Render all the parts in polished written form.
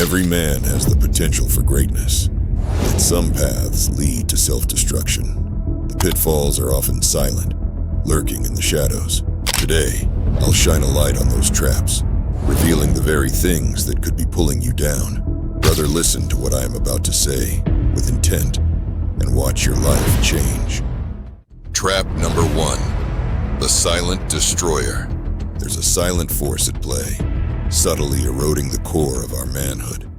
Every man has the potential for greatness, yet some paths lead to self-destruction. The pitfalls are often silent, lurking in the shadows. Today, I'll shine a light on those traps, revealing the very things that could be pulling you down. Brother, listen to what I am about to say with intent and watch your life change. Trap number 1, the silent destroyer. There's a silent force at play, subtly eroding the core of our manhood.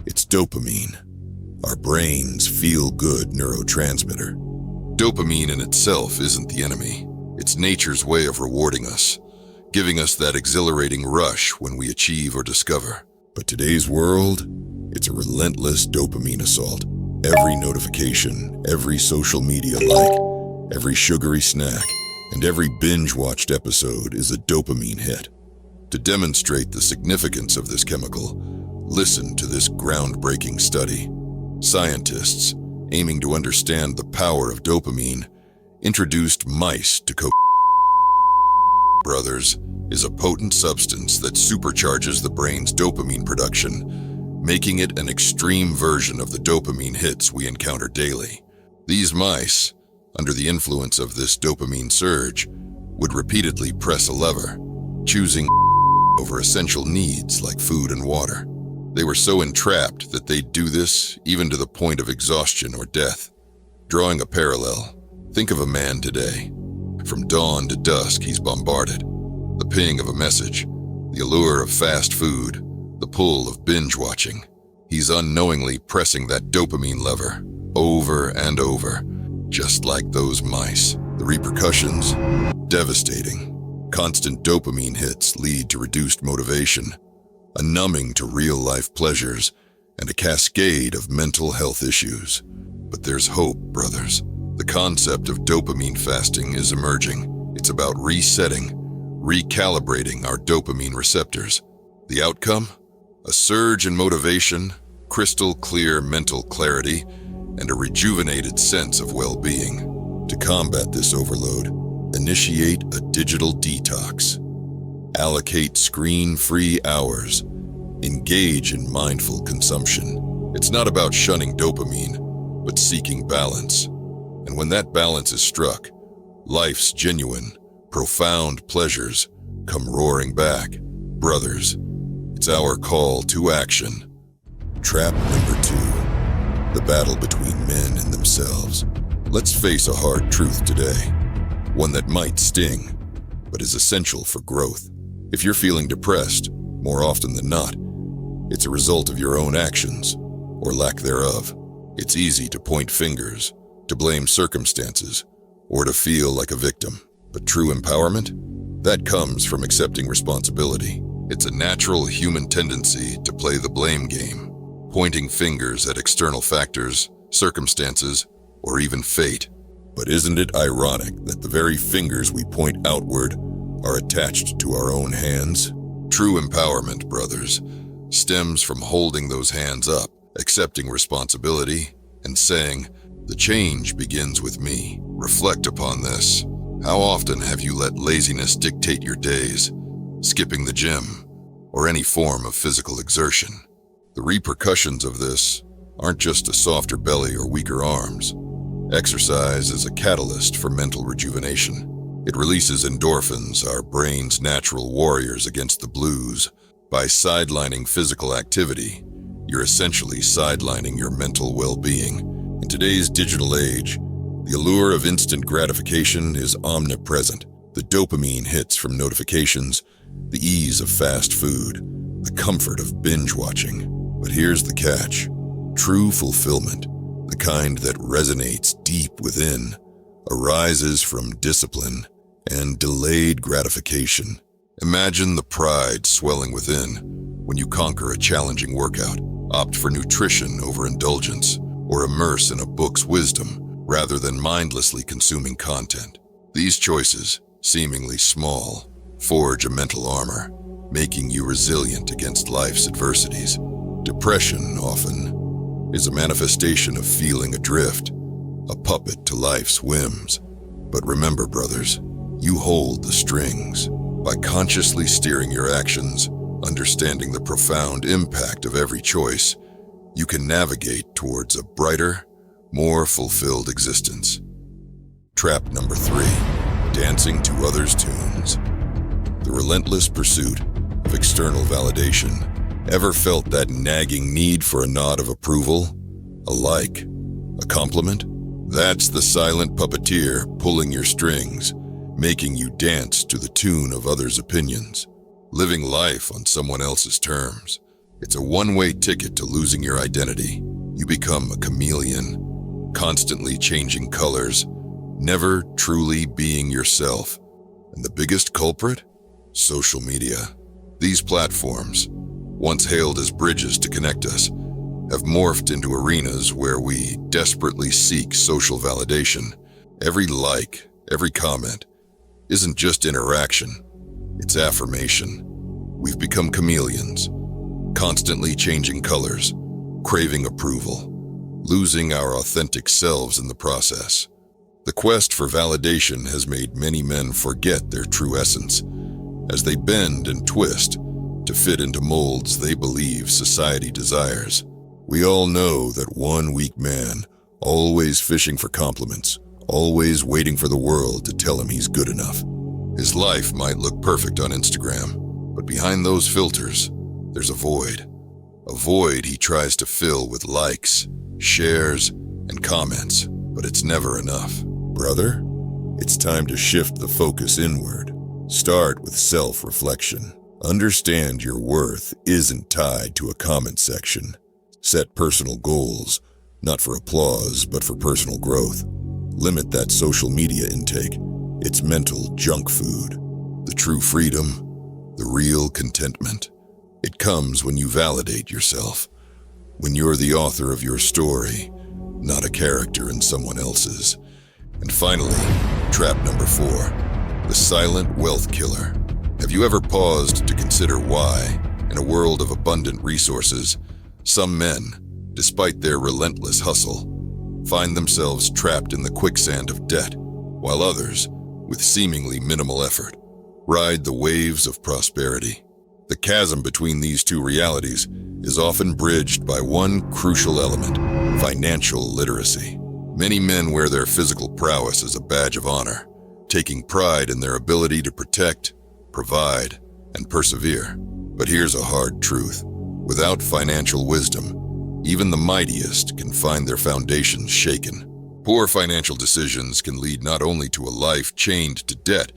It's dopamine, our brain's feel-good neurotransmitter. Dopamine in itself isn't the enemy. It's nature's way of rewarding us, giving us that exhilarating rush when we achieve or discover. But today's world, it's a relentless dopamine assault. Every notification, every social media like, every sugary snack, and every binge-watched episode is a dopamine hit. To demonstrate the significance of this chemical, listen to this groundbreaking study. Scientists, aiming to understand the power of dopamine, introduced mice to cocaine. Brothers, is a potent substance that supercharges the brain's dopamine production, making it an extreme version of the dopamine hits we encounter daily. These mice, under the influence of this dopamine surge, would repeatedly press a lever, choosing over essential needs like food and water. They were so entrapped that they'd do this even to the point of exhaustion or death. Drawing a parallel, think of a man today. From dawn to dusk, he's bombarded. The ping of a message, the allure of fast food, the pull of binge watching. He's unknowingly pressing that dopamine lever over and over, just like those mice. The repercussions? Devastating. Constant dopamine hits lead to reduced motivation, a numbing to real-life pleasures, and a cascade of mental health issues. But there's hope, brothers. The concept of dopamine fasting is emerging. It's about resetting, recalibrating our dopamine receptors. The outcome? A surge in motivation, crystal clear mental clarity, and a rejuvenated sense of well-being. To combat this overload, initiate a digital detox. Allocate screen-free hours. Engage in mindful consumption. It's not about shunning dopamine, but seeking balance. And when that balance is struck, life's genuine, profound pleasures come roaring back. Brothers, it's our call to action. Trap number 2, the battle between men and themselves. Let's face a hard truth today, one that might sting, but is essential for growth. If you're feeling depressed, more often than not, it's a result of your own actions, or lack thereof. It's easy to point fingers, to blame circumstances, or to feel like a victim. But true empowerment? That comes from accepting responsibility. It's a natural human tendency to play the blame game, pointing fingers at external factors, circumstances, or even fate. But isn't it ironic that the very fingers we point outward are attached to our own hands? True empowerment, brothers, stems from holding those hands up, accepting responsibility, and saying, "The change begins with me." Reflect upon this. How often have you let laziness dictate your days, skipping the gym, or any form of physical exertion? The repercussions of this aren't just a softer belly or weaker arms. Exercise is a catalyst for mental rejuvenation. It releases endorphins, our brain's natural warriors against the blues. By sidelining physical activity, you're essentially sidelining your mental well-being. In today's digital age, the allure of instant gratification is omnipresent. The dopamine hits from notifications, the ease of fast food, the comfort of binge watching. But here's the catch. True fulfillment, the kind that resonates deep within, arises from discipline and delayed gratification. Imagine the pride swelling within when you conquer a challenging workout, opt for nutrition over indulgence, or immerse in a book's wisdom rather than mindlessly consuming content. These choices, seemingly small, forge a mental armor, making you resilient against life's adversities. Depression, often, is a manifestation of feeling adrift, a puppet to life's whims. But remember, brothers, you hold the strings. By consciously steering your actions, Understanding the profound impact of every choice, you can navigate towards a brighter, more fulfilled existence. Trap number 3, dancing to others' tunes. The relentless pursuit of external validation. Ever felt that nagging need for a nod of approval? A like? A compliment? That's the silent puppeteer pulling your strings, making you dance to the tune of others' opinions. Living life on someone else's terms. It's a one-way ticket to losing your identity. You become a chameleon, constantly changing colors, never truly being yourself. And the biggest culprit? Social media. These platforms, once hailed as bridges to connect us, have morphed into arenas where we desperately seek social validation. Every like, every comment, isn't just interaction, it's affirmation. We've become chameleons, constantly changing colors, craving approval, losing our authentic selves in the process. The quest for validation has made many men forget their true essence, as they bend and twist to fit into molds they believe society desires. We all know that one weak man, always fishing for compliments, always waiting for the world to tell him he's good enough. His life might look perfect on Instagram, but behind those filters, there's a void. A void he tries to fill with likes, shares, and comments, but it's never enough. Brother, it's time to shift the focus inward. Start with self-reflection. Understand your worth isn't tied to a comment section. Set personal goals, not for applause, but for personal growth. Limit that social media intake. It's mental junk food. The true freedom, the real contentment, it comes when you validate yourself, when you're the author of your story, not a character in someone else's. And finally, trap number 4, the silent wealth killer. Have you ever paused to consider why, in a world of abundant resources, some men, despite their relentless hustle, find themselves trapped in the quicksand of debt, while others, with seemingly minimal effort, ride the waves of prosperity? The chasm between these two realities is often bridged by one crucial element: financial literacy. Many men wear their physical prowess as a badge of honor, taking pride in their ability to protect, provide, and persevere. But here's a hard truth. Without financial wisdom, even the mightiest can find their foundations shaken. Poor financial decisions can lead not only to a life chained to debt,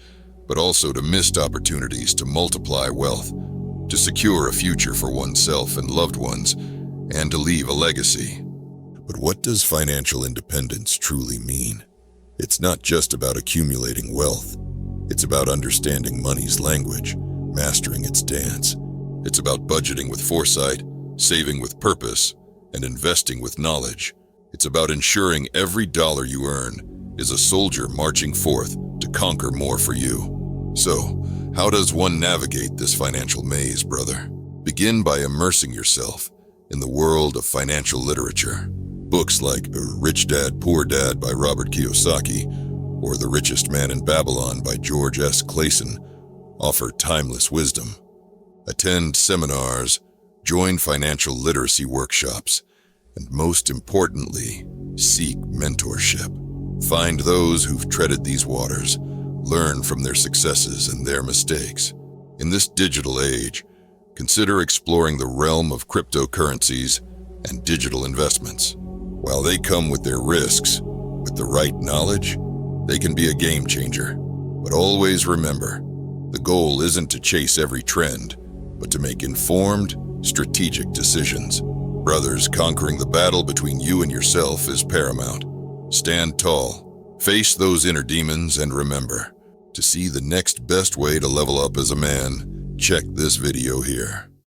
but also to missed opportunities to multiply wealth, to secure a future for oneself and loved ones, and to leave a legacy. But what does financial independence truly mean? It's not just about accumulating wealth. It's about understanding money's language, mastering its dance. It's about budgeting with foresight, saving with purpose, and investing with knowledge. It's about ensuring every dollar you earn is a soldier marching forth to conquer more for you. So, how does one navigate this financial maze, brother? Begin by immersing yourself in the world of financial literature. Books like Rich Dad, Poor Dad by Robert Kiyosaki or The Richest Man in Babylon by George S. Clason offer timeless wisdom. Attend seminars, join financial literacy workshops, and most importantly, seek mentorship. Find those who've treaded these waters, learn from their successes and their mistakes. In this digital age, consider exploring the realm of cryptocurrencies and digital investments. While they come with their risks, with the right knowledge, they can be a game changer. But always remember, the goal isn't to chase every trend, but to make informed, strategic decisions. Brothers, conquering the battle between you and yourself is paramount. Stand tall, face those inner demons, and remember, to see the next best way to level up as a man, check this video here.